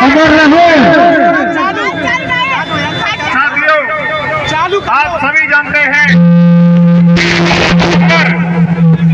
अमर रहे। साथियों, आप सभी जानते हैं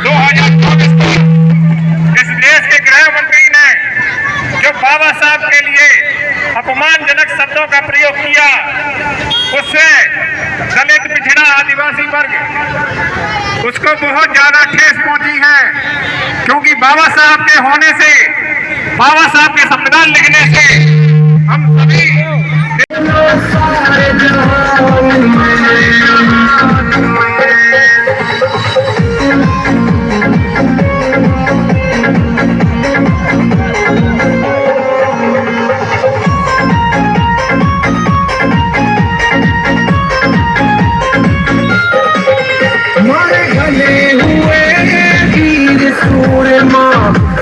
2024 को इस देश के गृह मंत्री ने जो बाबा साहब के लिए अपमानजनक शब्दों का प्रयोग किया, उससे दलित पिछड़ा आदिवासी वर्ग उसको बहुत ज्यादा ठेस पहुंची है। क्योंकि बाबा साहब के होने से, बाबा साहब के संविधान लिखने से हम सभी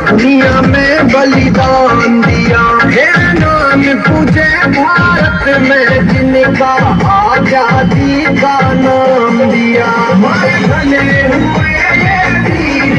दुनिया में बलिदान दिया है, नाम पूछे भारत में जिनका आजादी का नाम दिया। भले हुए वीर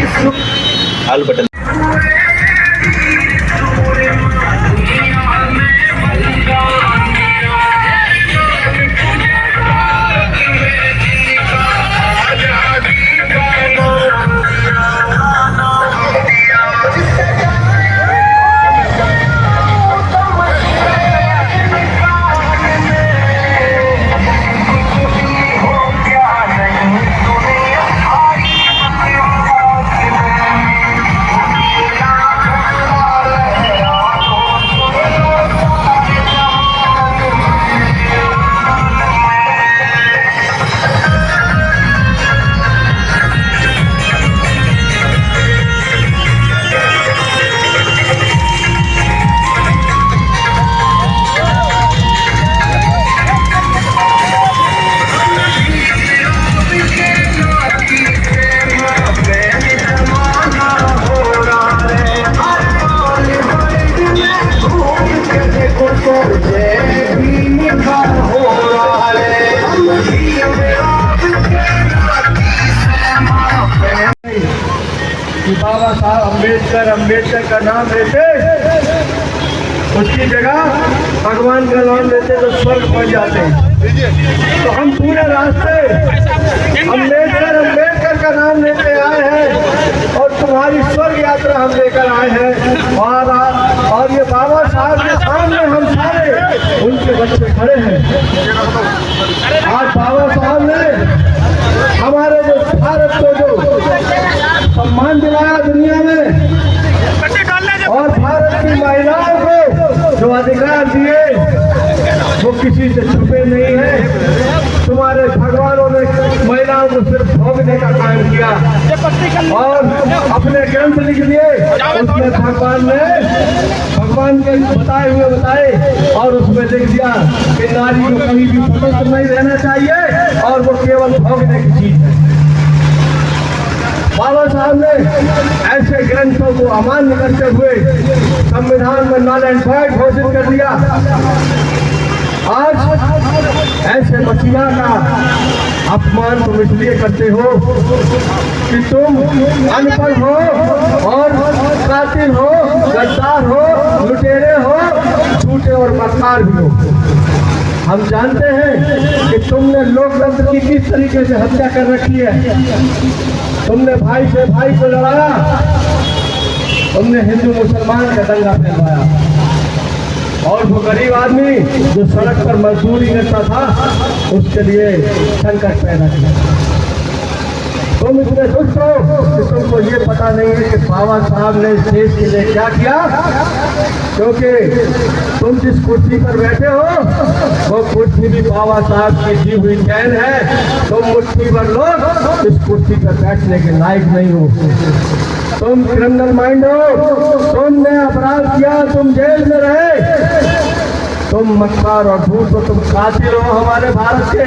बाबा साहब अम्बेडकर का नाम लेते, उसकी जगह भगवान का नाम लेते तो स्वर्ग पहुंच जाते हैं। तो हम पूरे रास्ते अम्बेडकर का नाम लेते आए हैं और तुम्हारी स्वर्ग यात्रा हम लेकर आए हैं। और ये बाबा साहब के सामने हम सारे उनके बच्चे खड़े हैं। आज बाबा साहब ने हमारे जो भारत को जो सम्मान दिलाया दुनिया में, और भारत की महिलाओं को जो अधिकार दिए वो किसी से छुपे नहीं है। तुम्हारे भगवानों ने महिलाओं को सिर्फ भोगने का काम किया और अपने ग्रंथ लिख दिए। उसमें भगवान के बताए और उसमें लिख दिया कि नारी को कहीं भी स्वतंत्र नहीं रहना चाहिए और वो केवल भोगने की चीज है। बाबा साहब ने ऐसे ग्रंथों को अमान्य करते हुए संविधान में नल एंड वॉइड घोषित कर दिया। आज ऐसे मसीहा का अपमान तुम इसलिए करते हो कि तुम अनपढ़ हो और कातिल हो, गद्दार हो, लुटेरे हो, झूठे और मक्कार भी हो। हम जानते हैं कि तुमने लोकतंत्र की किस तरीके से हत्या कर रखी है। तुमने भाई से भाई को लड़ाया, तुमने हिंदू मुसलमान का दंगा फैलाया, और वो गरीब आदमी जो सड़क पर मजदूरी करता था उसके लिए संकट पैदा किया। तुम इतने दुष्ट हो कि तुमको ये पता नहीं है कि बाबा साहब ने इस देश के लिए क्या किया। क्योंकि तुम जिस कुर्सी पर बैठे हो वो कुर्सी भी बाबा साहब की दी हुई चैन है। तुम मुट्ठी भर लोग इस कुर्सी पर बैठने के लायक नहीं हो। तुम क्रिमिनल माइंड हो, तुमने अपराध किया, तुम जेल में रहे, तुम मक्कार और झूठ हो, तुम कातिल हो हमारे भारत के।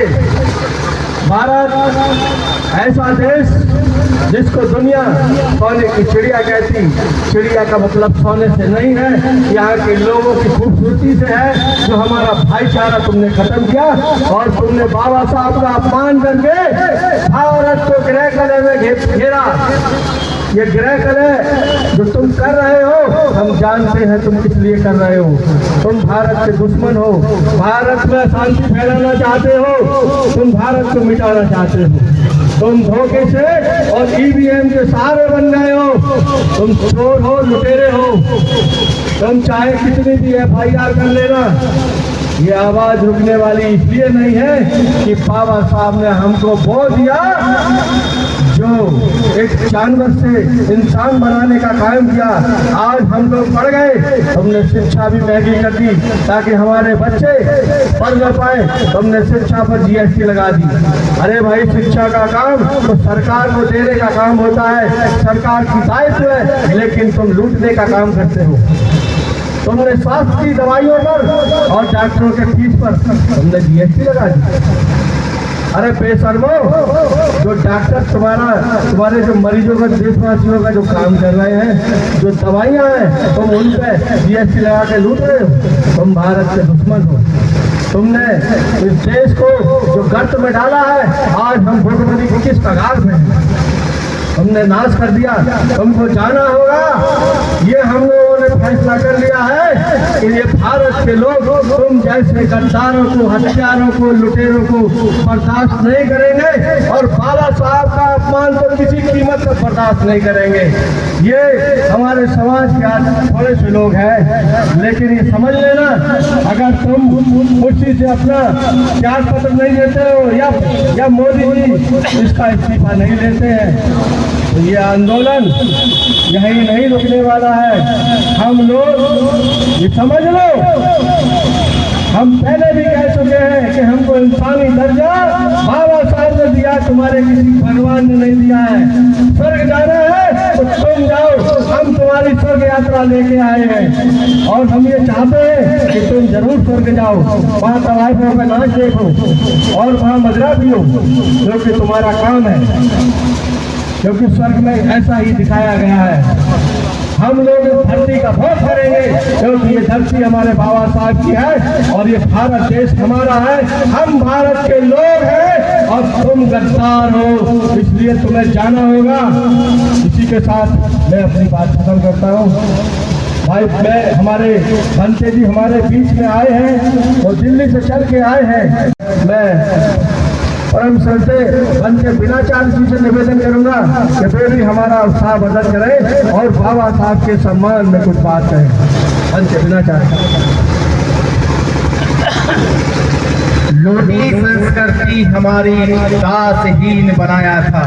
भारत ऐसा देश जिसको दुनिया सोने की चिड़िया कहती। चिड़िया का मतलब सोने से नहीं है, यहाँ के लोगों की खूबसूरती से है। जो हमारा भाईचारा तुमने खत्म किया और तुमने बाबा साहब का अपमान करके भारत को गृह कले में घेरा। ये गृह कलह जो तुम कर रहे हो, हम जानते हैं तुम किस लिए कर रहे हो। तुम भारत के दुश्मन हो, भारत में अशांति फैलाना चाहते हो, तुम भारत को मिटाना चाहते हो। तुम धोखे से और ईवीएम के सहारे बन गए हो। तुम चोर हो, लुटेरे हो। तुम चाहे कितनी भी FIR कर लेना, ये आवाज रुकने वाली इसलिए नहीं है कि बाबा साहब ने हमको बोल दिया जो एक जानवर से इंसान बनाने का काम किया। आज हम लोग पढ़ गए, हमने शिक्षा भी महंगी कर दी ताकि हमारे बच्चे पढ़ न पाए। हमने शिक्षा पर GST लगा दी। अरे भाई, शिक्षा का काम तो सरकार को देने का काम होता है, सरकार की दायित्व है, लेकिन तुम लूटने का काम करते हो। तुमने स्वास्थ्य की दवाइयों पर और डॉक्टरों के फीस पर तुमने GST लगा दी। अरे बेशर्मो, जो डॉक्टर तुम्हारे जो मरीजों का, देशवासियों का जो काम कर रहे हैं, जो दवाइयाँ हैं, तुम उन पे GST लगा के लूट रहे हो। तुम भारत के दुश्मन हो। तुमने इस देश को जो गर्त में डाला है, आज हम भुखमरी की किस कगार में हैं। हमने नाश कर दिया। तुमको जाना होगा, ये हम लोगों ने फैसला कर लिया है कि ये भारत के लोग तुम जैसे गद्दारों को, हत्यारों को, लुटेरों को बर्दाश्त नहीं करेंगे और बाबा साहब का अपमान तो किसी कीमत पर बर्दाश्त नहीं करेंगे। ये हमारे समाज के आज थोड़े से लोग हैं, लेकिन ये समझ लेना, अगर तुम खुशी से अपना त्याग पत्र नहीं देते हो या मोदी जी इसका इस्तीफा नहीं लेते हैं, तो ये आंदोलन यही नहीं रुकने वाला है। हम लोग ये समझ लो, हम पहले भी कह चुके हैं कि हमको इंसानी दर्जा बाबा साहब ने दिया, तुम्हारे किसी भगवान ने नहीं दिया है। स्वर्ग जाना है तो तुम जाओ, हम तुम्हारी स्वर्ग यात्रा लेके आए हैं और हम ये चाहते हैं कि तुम जरूर स्वर्ग जाओ, वहाँ तवाइफों का नाच देखो और वहाँ मजरा पियो, क्योंकि तुम्हारा काम है, क्योंकि स्वर्ग में ऐसा ही दिखाया गया है। हम लोग इस धरती का भोग करेंगे, क्योंकि ये धरती हमारे बाबा साहब की है और ये भारत देश हमारा है। हम भारत के लोग हैं और तुम गद्दार हो, इसलिए तुम्हें जाना होगा। इसी के साथ मैं अपनी बात खत्म करता हूँ। भाई, मैं हमारे बनते जी हमारे बीच में आए हैं और दिल्ली से चल के आए हैं। मैं परम श्रद्धेय बनते बिनाचार्य जी से निवेदन करूंगा कि वे भी हमारा उत्साह बदल करें और बाबा साहब के सम्मान में कुछ बात करें। बनते बिनाचार्य। लोटी संस्कृति हमारी दासहीन बनाया था,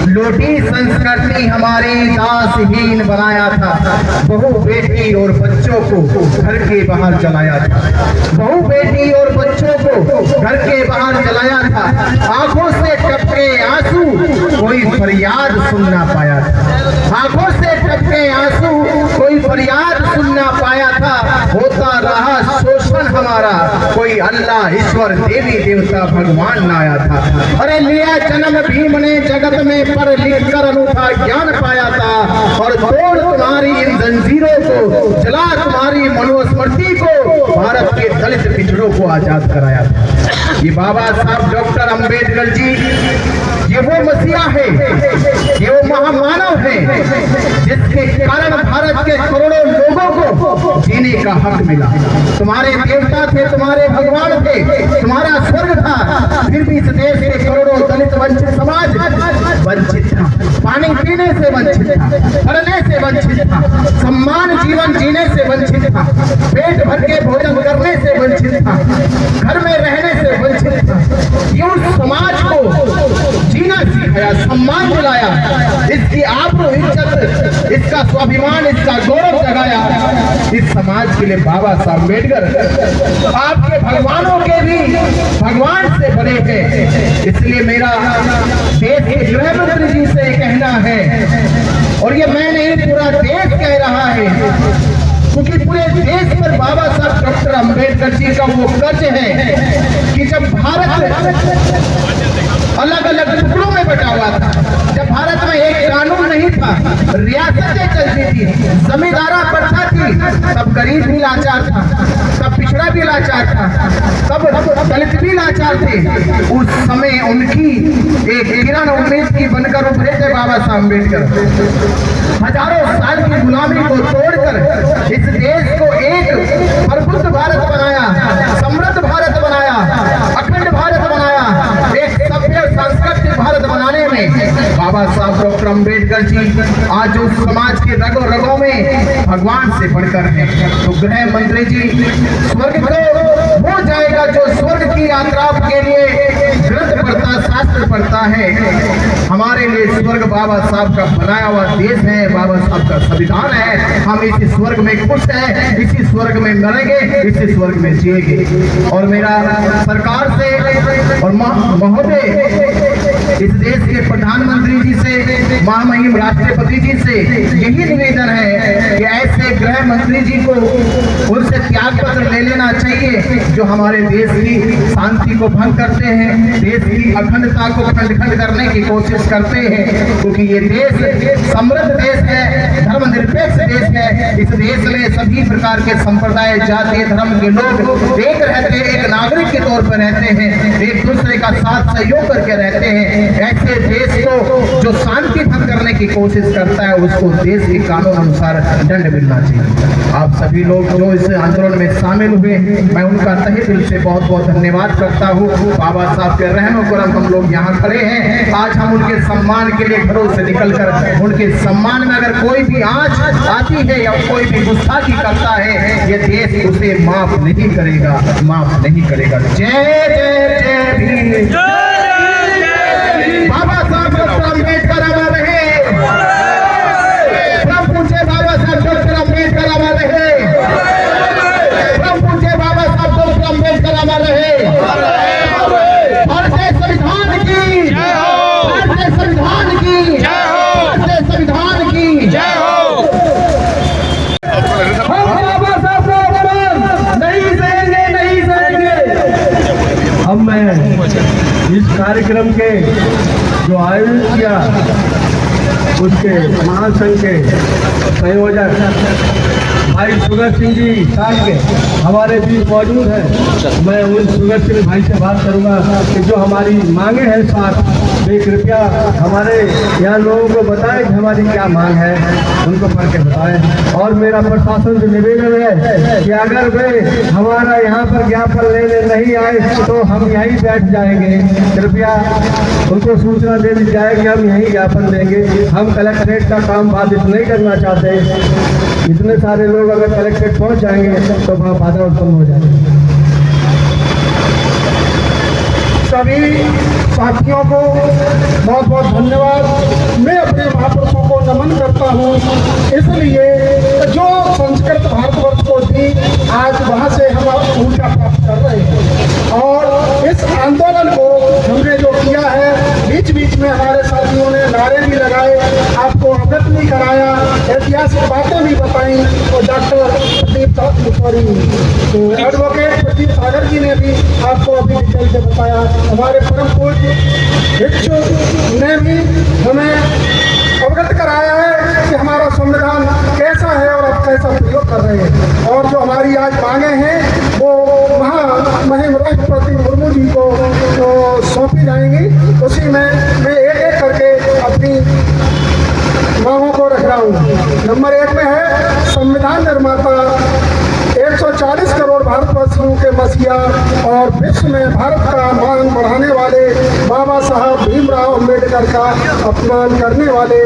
लोटी संस्कृति हमारी दासहीन बनाया था। बहू बेटी और बच्चों को घर के बाहर जलाया था, बहू बेटी और बच्चों को घर के बाहर जलाया था। आंखों से टपके आंसू, कोई फरियाद सुन ना पाया था। आंखों से टपके आंसू, कोई फरियाद सुन ना पाया था। होता रहा शोषण हमारा, कोई अल्लाह ईश्वर देवी देवता भगवान न आया था। अरे लिया जन्म भीम ने जगत में, पढ़ लिख कर अनूठा ज्ञान पाया था और तोड़ तुम्हारी इन जंजीरों को, जला तुम्हारी मनुस्मृति को, भारत के दलित पिछड़ों को आजाद कराया था। ये बाबा साहब डॉक्टर अंबेडकर जी, ये वो मसीहा है, ये वो महामानव है जिसके कारण भारत के करोड़ों लोगों को जीने का हक मिला। तुम्हारे देवता थे, तुम्हारे भगवान थे, तुम्हारा स्वर्ग था, फिर भी इस देश के करोड़ों दलित वंचित समाज वंचित था। पानी पीने से वंचित था, पढ़ने से वंचित था, सम्मान जीवन जीने से वंचित था, पेट भर के भोजन करने से वंचित था, घर में रहने से वंचित था। यूं समाज को जीना सिखाया, सम्मान दिलाया, इसकी आबरू इज्जत, इसका स्वाभिमान, इसका गौरव जगाया। इस समाज के लिए बाबा साहब अम्बेडकर आपके भगवानों के भी भगवान से बने हैं। इसलिए मेरा देश के गृह मंत्री जी से कहना है, और ये मैं नहीं, पूरा देश कह रहा है, क्योंकि पूरे देश पर बाबा साहब डॉक्टर अंबेडकर जी का वो कर्ज है कि जब भारत अलग अलग टुकड़ों में बटा हुआ था, जब भारत में एक कानून नहीं था, रियासतें चलती थी, जमींदारा प्रथा थी, तब गरीब भी लाचार था, तब पिछड़ा भी लाचार था, तब दलित भी लाचार थे, उस समय उनकी एक किरण उम्मीद की बनकर उभरे थे बाबा साहब अम्बेडकर। हजारों साल की गुलामी को तोड़कर इस देश को एक प्रबुद्ध भारत बनाया, समृद्ध भारत बनाया, अखंड भारत बनाया, एक सभ्य सांस्कृतिक भारत बनाने में बाबा साहब डॉक्टर अम्बेडकर जी आज उस समाज के रगों रगों में भगवान से बढ़कर है। तो गृह मंत्री जी, स्वर्ग को वो जाएगा जो स्वर्ग की यात्रा के लिए ग्रंथ पढ़ता, शास्त्र पढ़ता है। हमारे लिए स्वर्ग बाबा साहब का बनाया हुआ देश है, बाबा साहब का संविधान है। हम इसी स्वर्ग में खुश हैं, इसी स्वर्ग में मरेंगे, इसी स्वर्ग में जिएंगे। और मेरा सरकार से और महोदय इस देश के प्रधानमंत्री जी से, महामहिम राष्ट्रपति जी से यही निवेदन है कि ऐसे गृह मंत्री जी को उनसे त्याग पत्र ले लेना चाहिए जो हमारे देश की शांति को भंग करते हैं, देश की अखंडता को खंड खंड करने की कोशिश करते हैं। क्योंकि ये देश समृद्ध देश है, धर्मनिरपेक्ष देश है। इस देश में सभी प्रकार के संप्रदाय, जाति, धर्म के लोग एक रहते हैं, एक नागरिक के तौर पर रहते हैं, एक दूसरे का साथ सहयोग करके रहते हैं। ऐसे देश को जो शांति भंग करने की कोशिश करता है उसको देश के कानून अनुसार दंड मिलना चाहिए। आप सभी लोग जो इस आंदोलन में शामिल हुए, मैं उनका तहे दिल से बहुत बहुत धन्यवाद करता हूँ। बाबा साहब के रहम करम हम लोग यहाँ खड़े हैं। आज हम उनके सम्मान के लिए घरों से निकलकर उनके सम्मान में अगर कोई भी आंच आती है या कोई भी गुस्ताखी करता है, ये देश उसे माफ नहीं करेगा, माफ नहीं करेगा। जय जय जय भीम। बाबा साहब डॉक्टर अम्बेडकर अमर रहे। प्रभु पूछे बाबा साहब डॉक्टर अम्बेडकर अमर रहे। प्रभु पूछे बाबा साहब डॉक्टर अम्बेडकर अमर रहे। भारतीय संविधान की, भारतीय संविधान की, भारतीय संविधान की जय हो। हम बाबा साहब को अपमान नहीं सहेंगे, नहीं सहेंगे। अब मैं इस कार्यक्रम के जो आयोजन किया उसके महासंघ के संयोजक भाई सुगर सिंह जी साल के हमारे बीच मौजूद हैं। मैं उन सुगर सिंह भाई से बात करूंगा कि जो हमारी मांगे हैं साथ वे कृपया हमारे यहाँ लोगों को बताएं कि हमारी क्या मांग है, उनको पढ़ के बताएं। और मेरा प्रशासन से निवेदन है कि अगर वे हमारा यहाँ पर ज्ञापन लेने नहीं आए तो हम यहीं बैठ जाएंगे। कृपया उनको सूचना दे दी जाए कि हम यहीं ज्ञापन देंगे। हम कलेक्ट्रेट का काम बाधित नहीं करना चाहते। इतने सारे लोग अगर कलेक्ट्रेट पहुँच जाएंगे तो वहाँ बाधा उत्पन्न हो जाएगी। सभी साथियों को बहुत बहुत धन्यवाद। मैं अपने महापुरुषों को नमन करता हूँ, इसलिए जो संस्कृत भारतवर्ष को थी आज वहाँ से हम ऊर्जा प्राप्त कर रहे हैं। और इस आंदोलन को हमने जो किया है, बीच बीच में हमारे साथियों ने नारे भी लगाए, आपको अवगत भी कराया, ऐतिहासिक बातें भी बताई। और डॉक्टर एडवोकेट प्रदीप सागर जी ने भी आपको अभी डिटेल से बताया। हमारे परम पूज्य भिक्षु ने भी हमें अवगत कराया है कि हमारा संविधान कैसा है और आप कैसा प्रयोग कर रहे हैं। और जो हमारी आज मांगे हैं वो महामहिम राष्ट्रपति मुर्मू जी को सौंपी जाएंगी। उसी में मैं एक एक करके अपनी मांगों को रख रहा हूँ। नंबर 1 में है संविधान निर्माता 140 करोड़ भारतवासियों के मसीहा और विश्व में भारत का मान बढ़ाने वाले बाबा साहब भीमराव अम्बेडकर का अपमान करने वाले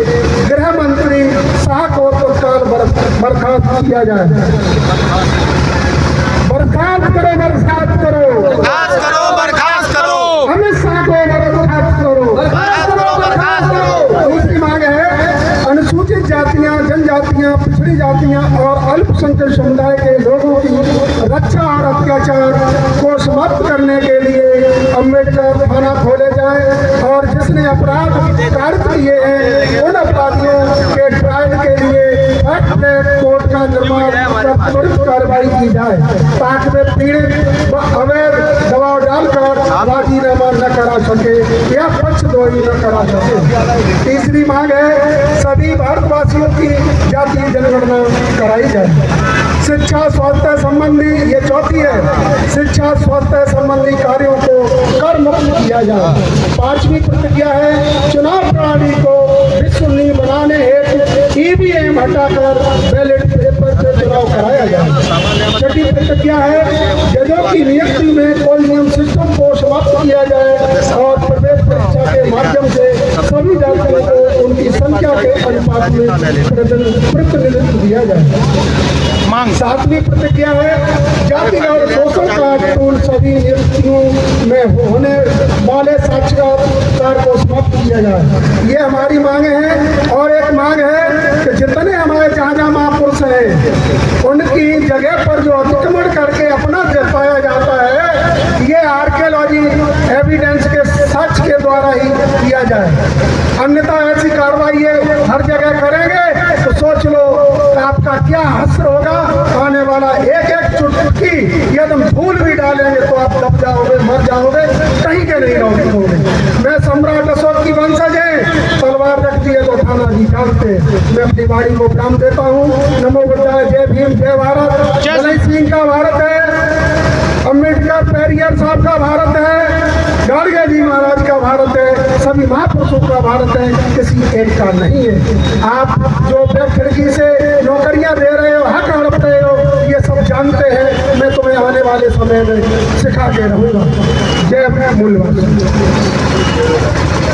गृह मंत्री शाह को तत्काल बर्खास्त किया जाए। बर्खास्त करो, बर्खास्त करो, बर्खास्त करो, बर्खास्त करो, अमित शाह को बर्खास्त करो, बर्खास्त करो, बर्खास्त करो। दूसरी मांग है अनुसूचित जातियां, जनजातियां, पिछड़ी जातियां और अल्पसंख्यक समुदाय के लोगों की रक्षा और अत्याचार को समाप्त करने के लिए अम्बेडकर थाना खोले जाए और जिसने अपराध कारित किए हैं उन अपराधियों के ट्रायल के लिए कोर्ट का निर्माण कर त्वरित कार्रवाई की जाए ताकि वे पीड़ित अवैध दबाव डालकर राजीनामा न करा सके या पक्षद्रोही न करा सके। तीसरी मांग है सभी भारतवासियों की जातीय जनगणना कराई जाए। शिक्षा स्वास्थ्य संबंधी, ये चौथी है, शिक्षा स्वास्थ्य संबंधी कार्यों को कर मुक्त किया जाए। पांचवी प्रतिज्ञा है, चुनाव प्रणाली को विश्वसनीय बनाने हेतु ईवीएम हटाकर बैलेट पेपर से चुनाव कराया जाए। छठी प्रतिज्ञा है, जजों की नियुक्ति में कॉलेजियम सिस्टम को समाप्त किया जाए और प्रवेश परीक्षा के माध्यम से सभी जातियों को उनकी संख्या के अनुपात में प्रतिनिधित्व दिया जाए। सातवीं प्रतिज्ञा है, जाति और शोषण का पूर्ण सभी नियुक्तियों में होने वाले साक्षात्कार को समाप्त किया जाए। ये हमारी मांगे हैं। और एक मांग है कि जितने हमारे जहाँ महापुरुष हैं उनकी जगह पर जो अतिक्रमण करके अपना जताया जाता है, ये आर्कियोलॉजी एविडेंस के साक्ष्य के द्वारा ही किया जाए। अन्यथा ऐसी कार्रवाई हर जगह करेंगे तो सोच लो आपका क्या हश्र होगा। आने वाला एक एक चुटकी यदि हम धूल भी डालेंगे तो आप दब जाओगे, मर जाओगे, कहीं के नहीं रहोगे। मैं सम्राट अशोक की वंशज है, तलवार रखती है तो थाना जी जानते। मैं अपनी वाणी को प्रणाम देता हूँ। नमो बुद्धाय, जय भीम, जय भारत। भगत सिंह का भारत है, अम्बेडकर पेरियर साहब का भारत है, गाड़गे जी महाराज का भारत है, सभी महापुरुषों का भारत है, किसी एक का नहीं है। आप जो खिड़की से नौकरियां दे रहे हो, हक हड़प रहे हो, ये सब जानते हैं। मैं तुम्हें आने वाले समय में सिखा के रहूंगा। जय मूल्यवान।